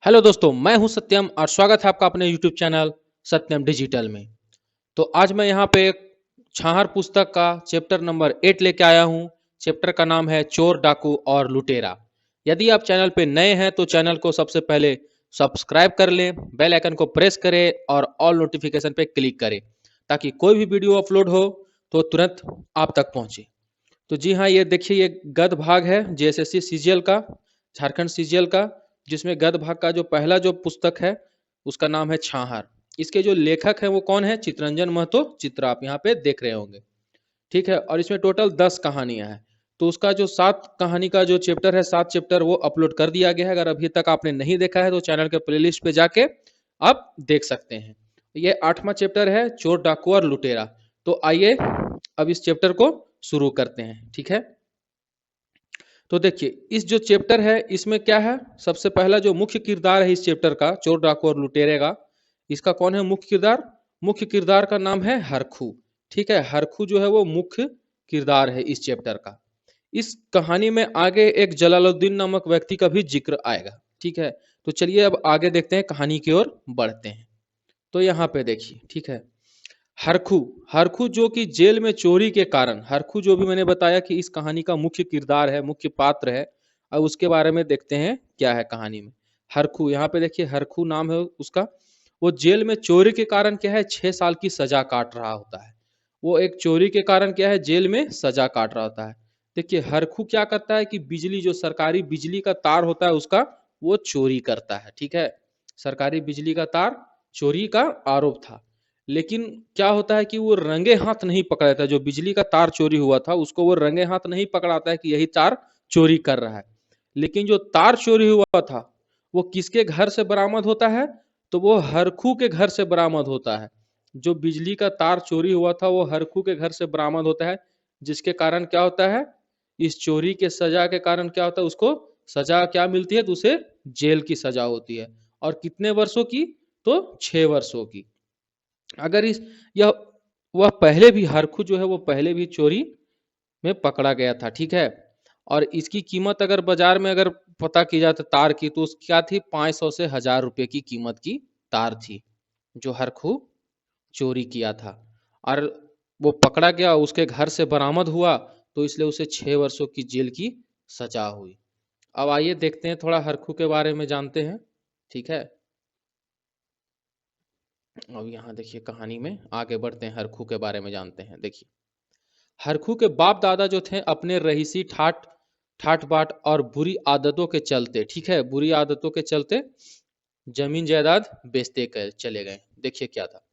Hello दोस्तों, मैं हूं सत्यम और स्वागत है आपका अपने यूट्यूब चैनल सत्यम डिजिटल में। तो आज मैं यहाँ पे छाहर पुस्तक का चैप्टर नंबर 8 लेके आया हूँ। चैप्टर का नाम है चोर डाकू और लुटेरा। यदि आप चैनल पे नए हैं तो चैनल को सबसे पहले सब्सक्राइब कर लें, बेल आइकन को प्रेस करें और ऑल नोटिफिकेशन पे क्लिक करें ताकि कोई भी वीडियो अपलोड हो तो तुरंत आप तक पहुंचे। तो जी हाँ, ये देखिए, ये गद्य भाग है जेएसएससी सीजीएल का, झारखंड सीजीएल का, जिसमें गद्य भाग का जो पहला जो पुस्तक है उसका नाम है छाहर। इसके जो लेखक है वो कौन है? चितरंजन महतो चित्र, आप यहाँ पे देख रहे होंगे। ठीक है, और इसमें टोटल 10 कहानियां हैं। तो उसका जो 7 कहानी का जो चैप्टर है, 7 चैप्टर वो अपलोड कर दिया गया है। अगर अभी तक आपने नहीं देखा है तो चैनल के प्लेलिस्ट पे जाके आप देख सकते हैं। ये 8वां चैप्टर है, चोर डाकू और लुटेरा। तो आइए अब इस चैप्टर को शुरू करते हैं। ठीक है, तो देखिए इस जो चैप्टर है इसमें क्या है, सबसे पहला जो मुख्य किरदार है इस चैप्टर का, चोर डाकू और लुटेरे का, इसका कौन है मुख्य किरदार? मुख्य किरदार का नाम है हरखू। ठीक है, हरखू जो है वो मुख्य किरदार है इस चैप्टर का। इस कहानी में आगे एक जलालुद्दीन नामक व्यक्ति का भी जिक्र आएगा। ठीक है, तो चलिए अब आगे देखते हैं, कहानी की ओर बढ़ते हैं। तो यहाँ पे देखिए, ठीक है, हरखू हरखू जो कि जेल में चोरी के कारण, हरखू जो भी मैंने बताया कि इस कहानी का मुख्य किरदार है, मुख्य पात्र है। अब उसके बारे में देखते हैं क्या है कहानी में। हरखू, यहाँ पे देखिए हरखू नाम है उसका। वो जेल में चोरी के कारण क्या है, 6 साल की सजा काट रहा होता है। वो एक चोरी के कारण क्या है, जेल में सजा काट रहा होता है। देखिए हरखू क्या करता है कि बिजली, जो सरकारी बिजली का तार होता है उसका वो चोरी करता है। ठीक है, सरकारी बिजली का तार चोरी का आरोप था। लेकिन क्या होता है कि वो रंगे हाथ नहीं पकड़ाता। जो बिजली का तार चोरी हुआ था उसको वो रंगे हाथ नहीं पकड़ाता है कि यही तार चोरी कर रहा है। लेकिन जो तार चोरी हुआ था वो किसके घर से बरामद होता है? तो वो हरखू के घर से बरामद होता है। जो बिजली का तार चोरी हुआ था वो हरखू के घर से बरामद होता है, जिसके कारण क्या होता है, इस चोरी के सजा के कारण क्या होता है, उसको सजा क्या मिलती है? तो उसे जेल की सजा होती है। और कितने वर्षों की? तो 6 वर्षों की। अगर इस यह वह पहले भी, हरखू जो है वो पहले भी चोरी में पकड़ा गया था। ठीक है, और इसकी कीमत अगर बाजार में अगर पता की जाए तो तार की, तो उसकी क्या थी, 500 से 1000 रुपए की कीमत की तार थी जो हरखू चोरी किया था। और वो पकड़ा गया, उसके घर से बरामद हुआ, तो इसलिए उसे 6 वर्षों की जेल की सजा हुई। अब आइए देखते हैं, थोड़ा हरखू के बारे में जानते हैं। ठीक है, अब यहाँ देखिए कहानी में आगे बढ़ते हैं, हरखू के बारे में जानते हैं। देखिए हरखू के बाप दादा जो थे अपने रईसी ठाट ठाट बाट और बुरी आदतों के चलते, ठीक है, बुरी आदतों के चलते जमीन जायदाद बेचते चले गए। देखिए क्या था,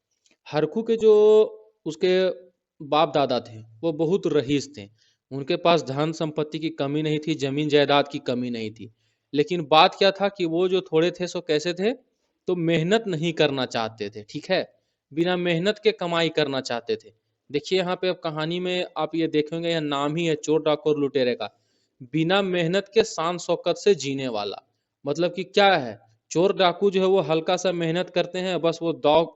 हरखू के जो उसके बाप दादा थे वो बहुत रईस थे। उनके पास धन संपत्ति की कमी नहीं थी, जमीन जायदाद की कमी नहीं थी। लेकिन बात क्या था कि वो जो थोड़े थे सो कैसे थे, तो मेहनत नहीं करना चाहते थे। ठीक है, बिना मेहनत के कमाई करना चाहते थे। देखिए यहाँ पे अब कहानी में आप ये देखेंगे, यह नाम ही है चोर डाकू और लुटेरे का, बिना मेहनत के शान शौकत से जीने वाला। मतलब कि क्या है, चोर डाकू जो है वो हल्का सा मेहनत करते हैं, बस वो दाव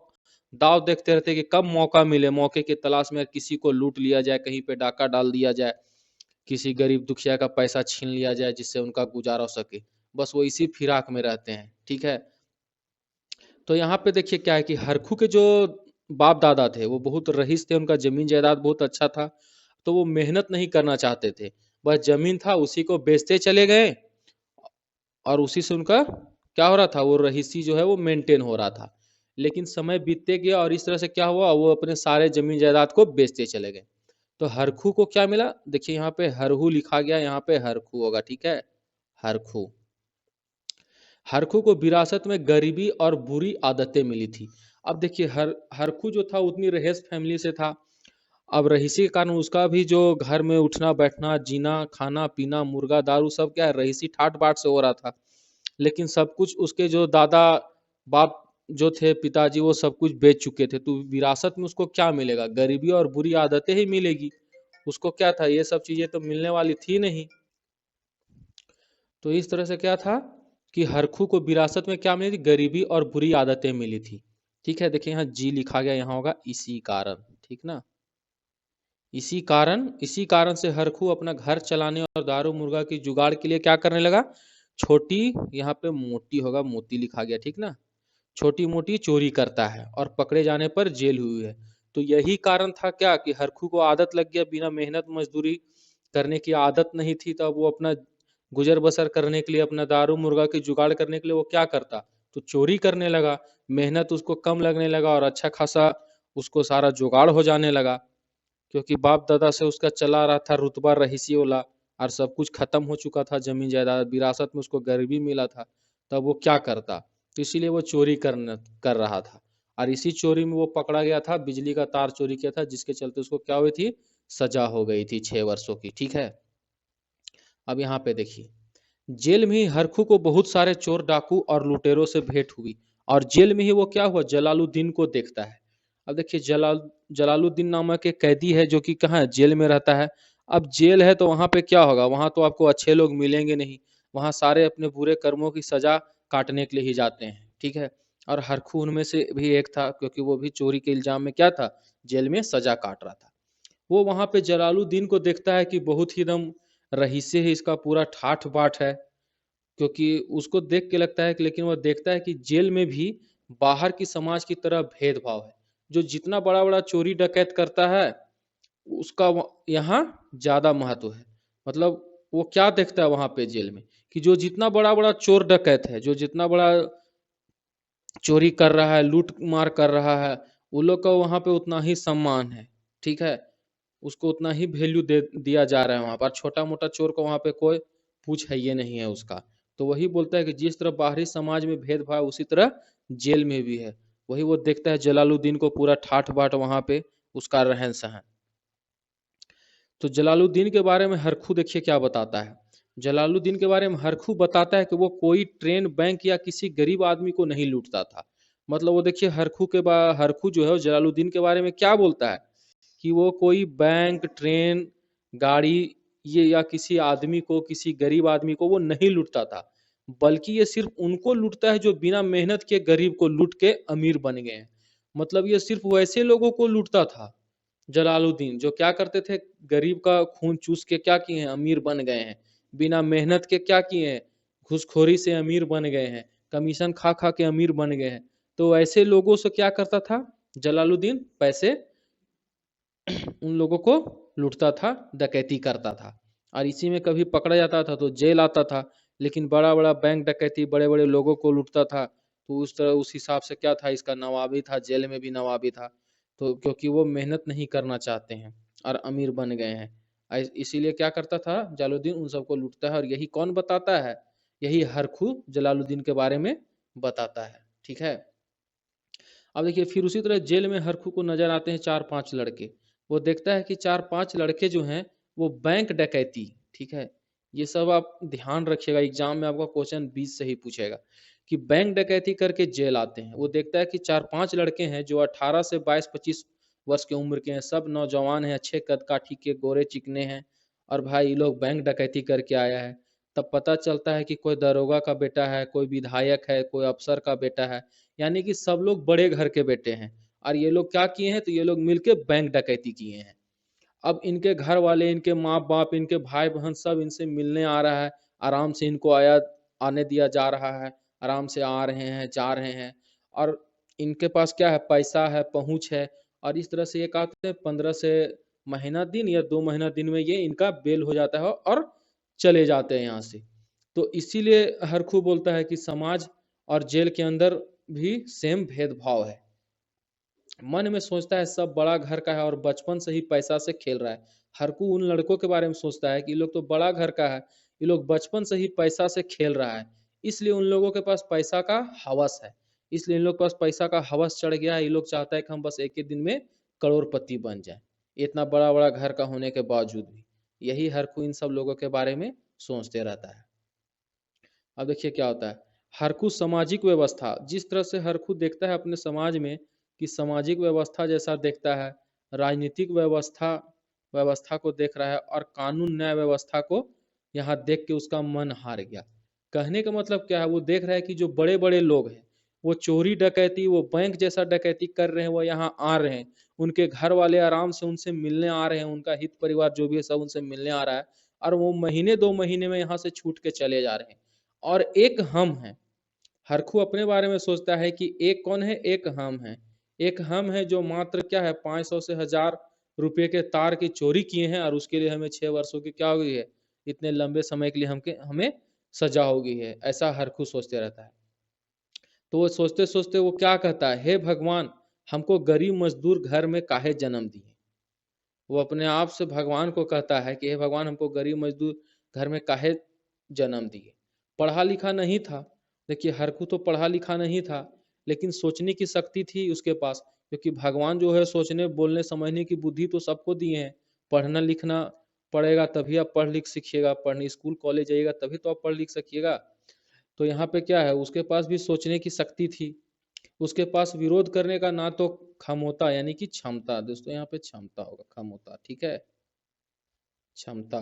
दाव देखते रहते हैं कि कब मौका मिले, मौके की तलाश में किसी को लूट लिया जाए, कहीं पे डाका डाल दिया जाए, किसी गरीब दुखिया का पैसा छीन लिया जाए जिससे उनका गुजारा हो सके। बस वो इसी फिराक में रहते हैं। ठीक है, तो यहाँ पे देखिए क्या है कि हरखू के जो बाप दादा थे वो बहुत रईस थे, उनका जमीन जायदाद बहुत अच्छा था। तो वो मेहनत नहीं करना चाहते थे, बस जमीन था उसी को बेचते चले गए और उसी से उनका क्या हो रहा था, वो रईसी जो है वो मेंटेन हो रहा था। लेकिन समय बीतते गया और इस तरह से क्या हुआ, वो अपने सारे जमीन जायदाद को बेचते चले गए। तो हरखू को क्या मिला? देखिए यहाँ पे हरहू लिखा गया, यहाँ पे हरखू होगा। ठीक है, हरखू, हरखू को विरासत में गरीबी और बुरी आदतें मिली थी। अब देखिए हरखू जो था उतनी रईस फैमिली से था। अब रईसी के कारण उसका भी जो घर में उठना बैठना, जीना, खाना पीना, मुर्गा दारू सब क्या है, रईसी ठाट बाट से हो रहा था। लेकिन सब कुछ उसके जो दादा बाप जो थे, पिताजी, वो सब कुछ बेच चुके थे। तो विरासत में उसको क्या मिलेगा? गरीबी और बुरी आदतें ही मिलेगी। उसको क्या था, ये सब चीजें तो मिलने वाली थी नहीं। तो इस तरह से क्या था कि हरखू को विरासत में क्या मिली थी? गरीबी और बुरी आदतें मिली थी। ठीक है, देखिए यहाँ जी लिखा गया, यहाँ होगा इसी कारण। ठीक ना, इसी कारण से हरखू अपना घर चलाने और दारू मुर्गा की जुगाड़ के लिए क्या करने लगा? छोटी, यहाँ पे मोटी होगा, मोती लिखा गया, ठीक ना। छोटी मोटी चोरी करता है और पकड़े जाने पर जेल हुई है। तो यही कारण था क्या कि हरखू को आदत लग गया, बिना मेहनत मजदूरी करने की आदत नहीं थी, तब वो अपना गुजर बसर करने के लिए, अपना दारू मुर्गा की जुगाड़ करने के लिए वो क्या करता, तो चोरी करने लगा। मेहनत उसको कम लगने लगा और अच्छा खासा उसको सारा जुगाड़ हो जाने लगा, क्योंकि बाप दादा से उसका चला रहा था रुतबा रईसी वाला, और सब कुछ खत्म हो चुका था, जमीन जायदाद विरासत में उसको घर भी मिला था। तब वो क्या करता, तो इसीलिए वो चोरी कर रहा था। और इसी चोरी में वो पकड़ा गया था, बिजली का तार चोरी किया था, जिसके चलते उसको क्या हुई थी, सजा हो गई थी 6 वर्षों की, ठीक है। अब यहाँ पे देखिए, जेल में ही हरखू को बहुत सारे चोर डाकू और लुटेरों से भेंट हुई, और जेल में ही वो क्या हुआ, जलालुद्दीन को देखता है। अब देखिए, जलालुद्दीन नामक एक कैदी है जो कि कहाँ है, जेल में रहता है। अब जेल है तो वहां पे क्या होगा, वहां तो आपको अच्छे लोग मिलेंगे नहीं, वहां सारे अपने बुरे कर्मों की सजा काटने के लिए ही जाते हैं, ठीक है। और हरखू उनमें से भी एक था, क्योंकि वो भी चोरी के इल्जाम में क्या था, जेल में सजा काट रहा था। वो वहां पे जलालुद्दीन को देखता है कि बहुत ही दम रईसे ही इसका पूरा ठाठ बाट है, क्योंकि उसको देख के लगता है कि, लेकिन वह देखता है कि जेल में भी बाहर की समाज की तरह भेदभाव है। जो जितना बड़ा बड़ा चोरी डकैत करता है, उसका यहाँ ज्यादा महत्व है। मतलब वो क्या देखता है वहां पे जेल में, कि जो जितना बड़ा बड़ा चोर डकैत है, जो जितना बड़ा चोरी कर रहा है, लूट मार कर रहा है, वो लोग का वहां पे उतना ही सम्मान है, ठीक है। उसको उतना ही वैल्यू दे दिया जा रहा है वहां पर। छोटा मोटा चोर को वहां पे कोई पूछ है ये नहीं है उसका। तो वही बोलता है कि जिस तरह बाहरी समाज में भेदभाव, उसी तरह जेल में भी है। वही वो देखता है जलालुद्दीन को पूरा ठाठ बाट वहां पे उसका रहन सहन। तो जलालुद्दीन के बारे में हरखू देखिए क्या बताता है। जलालुद्दीन के बारे में हरखू बताता है कि वो कोई ट्रेन, बैंक या किसी गरीब आदमी को नहीं लूटता था। मतलब वो देखिए, हरखू जो है वो जलालुद्दीन के बारे में क्या बोलता है, कि वो कोई बैंक, ट्रेन, गाड़ी, ये या किसी आदमी को, किसी गरीब आदमी को वो नहीं लूटता था, बल्कि ये सिर्फ उनको लूटता है जो बिना मेहनत के गरीब को लूट के अमीर बन गए हैं। मतलब ये सिर्फ वैसे लोगों को लूटता था जलालुद्दीन, जो क्या करते थे, गरीब का खून चूस के क्या किए हैं, अमीर बन गए हैं। बिना मेहनत के क्या किए हैं, घूसखोरी से अमीर बन गए हैं, कमीशन खा खा के अमीर बन गए हैं। तो ऐसे लोगों से क्या करता था जलालुद्दीन, पैसे उन लोगों को लूटता था, डकैती करता था। और इसी में कभी पकड़ा जाता था तो जेल आता था। लेकिन बड़ा बड़ा बैंक डकैती, बड़े बड़े लोगों को लूटता था, तो उस तरह उस हिसाब से क्या था, इसका नवाबी था, जेल में भी नवाबी था। तो क्योंकि वो मेहनत नहीं करना चाहते हैं और अमीर बन गए हैं, इसीलिए क्या करता था जलालुद्दीन, उन सबको लूटता है। और यही कौन बताता है, यही हरखू जलालुद्दीन के बारे में बताता है, ठीक है। अब देखिए, फिर उसी तरह जेल में हरखू को नजर आते हैं 4-5 लड़के। वो देखता है कि 4-5 लड़के जो हैं वो बैंक डकैती, ठीक है। ये सब आप ध्यान रखिएगा, एग्जाम में आपका क्वेश्चन 20 से ही पूछेगा, कि बैंक डकैती करके जेल आते हैं। वो देखता है कि 4-5 लड़के हैं जो 18 से 22-25 वर्ष की उम्र के हैं, सब नौजवान हैं, अच्छे कद काठी के, गोरे चिकने हैं। और भाई ये लोग बैंक डकैती करके आया है। तब पता चलता है कि कोई दरोगा का बेटा है, कोई विधायक है, कोई अफसर का बेटा है, यानी कि सब लोग बड़े घर के बेटे हैं। और ये लोग क्या किए हैं, तो ये लोग मिलके बैंक डकैती किए हैं। अब इनके घर वाले, इनके माँ बाप, इनके भाई बहन सब इनसे मिलने आ रहा है, आराम से इनको आने दिया जा रहा है, आराम से आ रहे हैं, जा रहे हैं। और इनके पास क्या है, पैसा है, पहुंच है। और इस तरह से ये कहते हैं 15 से महीना दिन या 2 महीना दिन में ये इनका बेल हो जाता है और चले जाते हैं यहाँ से। तो इसीलिए हरखू बोलता है कि समाज और जेल के अंदर भी सेम भेदभाव है। मन में सोचता है सब बड़ा घर का है और बचपन से ही पैसा से खेल रहा है। हरकू उन लड़कों के बारे में सोचता है कि ये लोग तो बड़ा घर का है, ये लोग बचपन से ही पैसा से खेल रहा है, इसलिए उन लोगों के पास पैसा का हवस है, इसलिए इन लोग के पास पैसा का हवस चढ़ गया है। ये लोग चाहता है कि हम बस एक ही दिन में करोड़पति बन जाए, इतना बड़ा बड़ा घर का होने के बावजूद भी। यही हरकू इन सब लोगों के बारे में सोचते रहता है। अब देखिए क्या होता है, हरकू सामाजिक व्यवस्था, जिस तरह से हरकू देखता है अपने समाज में कि सामाजिक व्यवस्था जैसा देखता है, राजनीतिक व्यवस्था को देख रहा है, और कानून न्याय व्यवस्था को यहाँ देख के उसका मन हार गया। कहने का मतलब क्या है, वो देख रहा है कि जो बड़े बड़े लोग हैं वो चोरी डकैती, वो बैंक जैसा डकैती कर रहे हैं, वो यहाँ आ रहे हैं, उनके घर वाले आराम से उनसे मिलने आ रहे हैं, उनका हित परिवार जो भी है सब उनसे मिलने आ रहा है, और वो महीने 2 महीने में यहाँ से छूट के चले जा रहे हैं। और एक हम है। हरखू अपने बारे में सोचता है कि एक कौन है, एक हम है। एक हम है जो मात्र क्या है 500 से 1000 रुपये के तार की चोरी किए हैं और उसके लिए हमें 6 वर्षों की क्या हो गई है, इतने लंबे समय के लिए हमें सजा हो गई है। ऐसा हरखू सोचते रहता है। तो वो सोचते सोचते वो क्या कहता है, हे भगवान, हमको गरीब मजदूर घर में काहे जन्म दिए। वो अपने आप से भगवान को कहता है कि हे भगवान, हमको गरीब मजदूर घर में काहे जन्म दिए। पढ़ा लिखा नहीं था। देखिए हरकू तो पढ़ा लिखा नहीं था, लेकिन सोचने की शक्ति थी उसके पास, क्योंकि भगवान जो है सोचने बोलने समझने की बुद्धि तो सबको दिए हैं। पढ़ना लिखना पड़ेगा तभी आप पढ़ लिख सीखिएगा, पढ़ने स्कूल कॉलेज जाइएगा तभी तो आप पढ़ लिख सकिएगा। तो यहाँ पे क्या है, उसके पास भी सोचने की शक्ति थी। उसके पास विरोध करने का ना तो क्षमता यानी कि क्षमता, दोस्तों यहाँ पे क्षमता होगा, क्षमता, ठीक है, क्षमता।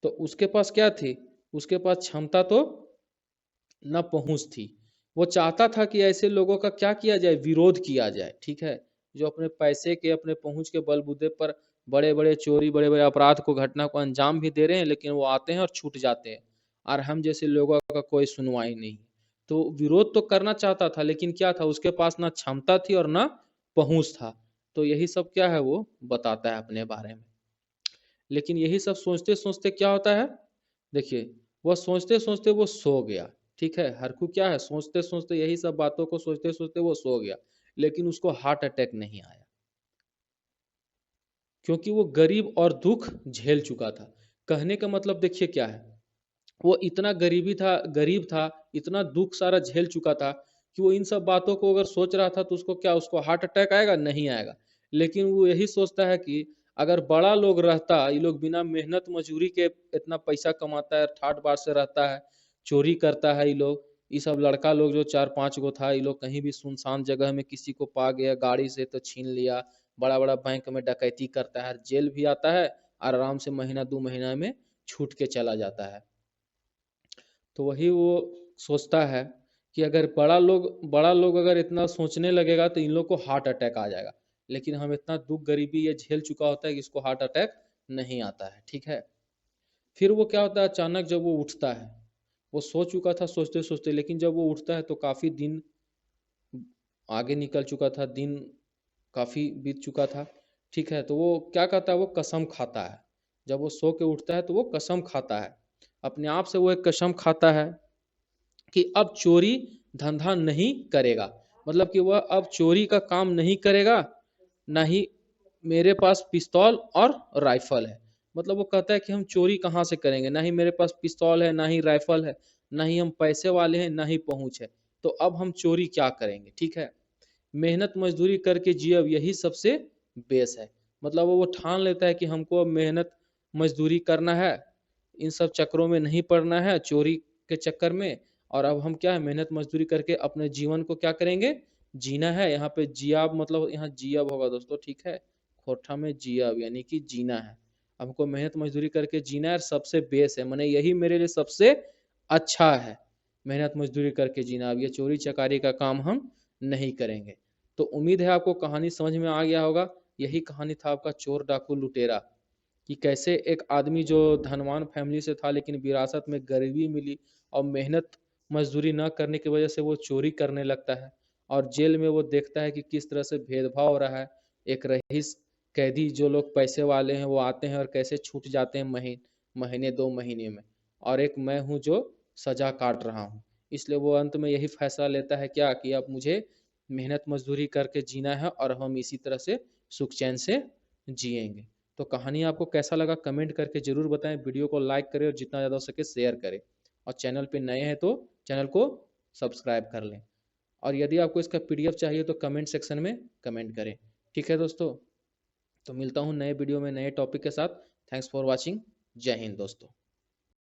तो उसके पास क्या थी, उसके पास क्षमता तो न पहुंच थी। वो चाहता था कि ऐसे लोगों का क्या किया जाए, विरोध किया जाए, ठीक है, जो अपने पैसे के अपने पहुंच के बलबूते पर बड़े बड़े चोरी बड़े बड़े अपराध को घटना को अंजाम भी दे रहे हैं, लेकिन वो आते हैं और छूट जाते हैं, और हम जैसे लोगों का कोई सुनवाई नहीं। तो विरोध तो करना चाहता था, लेकिन क्या था, उसके पास ना क्षमता थी और ना पहुंच था। तो यही सब क्या है वो बताता है अपने बारे में। लेकिन यही सब सोचते सोचते क्या होता है, देखिए वह सोचते सोचते वो सो गया। ठीक है, हरकू क्या है, सोचते सोचते यही सब बातों को सोचते सोचते वो सो गया, लेकिन उसको हार्ट अटैक नहीं आया, क्योंकि वो गरीब और दुख झेल चुका था। कहने का मतलब देखिए क्या है, वो इतना गरीब था, इतना दुख सारा झेल चुका था कि वो इन सब बातों को अगर सोच रहा था तो उसको क्या, उसको हार्ट अटैक आएगा, नहीं आएगा। लेकिन वो यही सोचता है कि अगर बड़ा लोग रहता, ये लोग बिना मेहनत मजूरी के इतना पैसा कमाता है, ठाट बाट से रहता है, चोरी करता है, ये सब लड़का लोग जो 4-5 गो था, ये लोग कहीं भी सुनसान जगह में किसी को पा गया गाड़ी से तो छीन लिया, बड़ा बड़ा बैंक में डकैती करता है, जेल भी आता है और आराम से महीना 2 महीना में छूट के चला जाता है। तो वही वो सोचता है कि अगर बड़ा लोग अगर इतना सोचने लगेगा तो इन लोग को हार्ट अटैक आ जाएगा, लेकिन हम इतना दुख गरीबी ये झेल चुका होता है कि इसको हार्ट अटैक नहीं आता है, ठीक है। फिर वो क्या होता है, अचानक जब वो उठता है, वो सो चुका था सोचते सोचते, लेकिन जब वो उठता है तो काफी दिन आगे निकल चुका था, दिन काफी बीत चुका था, ठीक है। तो वो क्या कहता है, वो कसम खाता है। जब वो सो के उठता है तो वो कसम खाता है, अपने आप से वो एक कसम खाता है कि अब चोरी धंधा नहीं करेगा। मतलब कि वह अब चोरी का काम नहीं करेगा, ना ही मेरे पास पिस्तौल और राइफल है। मतलब वो कहता है कि हम चोरी कहाँ से करेंगे, ना ही मेरे पास पिस्तौल है, ना ही राइफल है, ना ही हम पैसे वाले हैं, ना ही पहुंच है, तो अब हम चोरी क्या करेंगे, ठीक है। मेहनत मजदूरी करके जिए, अब यही सबसे बेस है। मतलब वो ठान लेता है कि हमको अब मेहनत मजदूरी करना है, इन सब चक्करों में नहीं पड़ना है, चोरी के चक्कर में। और अब हम क्या है, मेहनत मजदूरी करके अपने जीवन को क्या करेंगे, जीना है। यहाँ पे जियाब मतलब यहाँ जियब होगा दोस्तों, ठीक है, खोठा में जियब यानी कि जीना है। हमको मेहनत मजदूरी करके जीना है, सबसे बेस है, मैंने यही मेरे लिए सबसे अच्छा है, मेहनत मजदूरी करके जीना। अब ये चोरी चकारी का काम हम नहीं करेंगे। तो उम्मीद है आपको कहानी समझ में आ गया होगा। यही कहानी था आपका चोर डाकू लुटेरा, कि कैसे एक आदमी जो धनवान फैमिली से था, लेकिन विरासत में गरीबी मिली और मेहनत मजदूरी न करने की वजह से वो चोरी करने लगता है, और जेल में वो देखता है कि किस तरह से भेदभाव हो रहा है। एक रईस कैदी, जो लोग पैसे वाले हैं, वो आते हैं और कैसे छूट जाते हैं महीने 2 महीने में, और एक मैं हूँ जो सजा काट रहा हूँ। इसलिए वो अंत में यही फैसला लेता है क्या, कि अब मुझे मेहनत मजदूरी करके जीना है और हम इसी तरह से सुख चैन से जिएंगे। तो कहानी आपको कैसा लगा कमेंट करके जरूर बताएं, वीडियो को लाइक करें और जितना ज़्यादा हो सके शेयर करें, और चैनल पे नए हैं तो चैनल को सब्सक्राइब कर लें। और यदि आपको इसका पीडीएफ चाहिए तो कमेंट सेक्शन में कमेंट करें, ठीक है दोस्तों। तो मिलता हूँ नए वीडियो में नए टॉपिक के साथ। Thanks for watching. जय हिंद दोस्तों।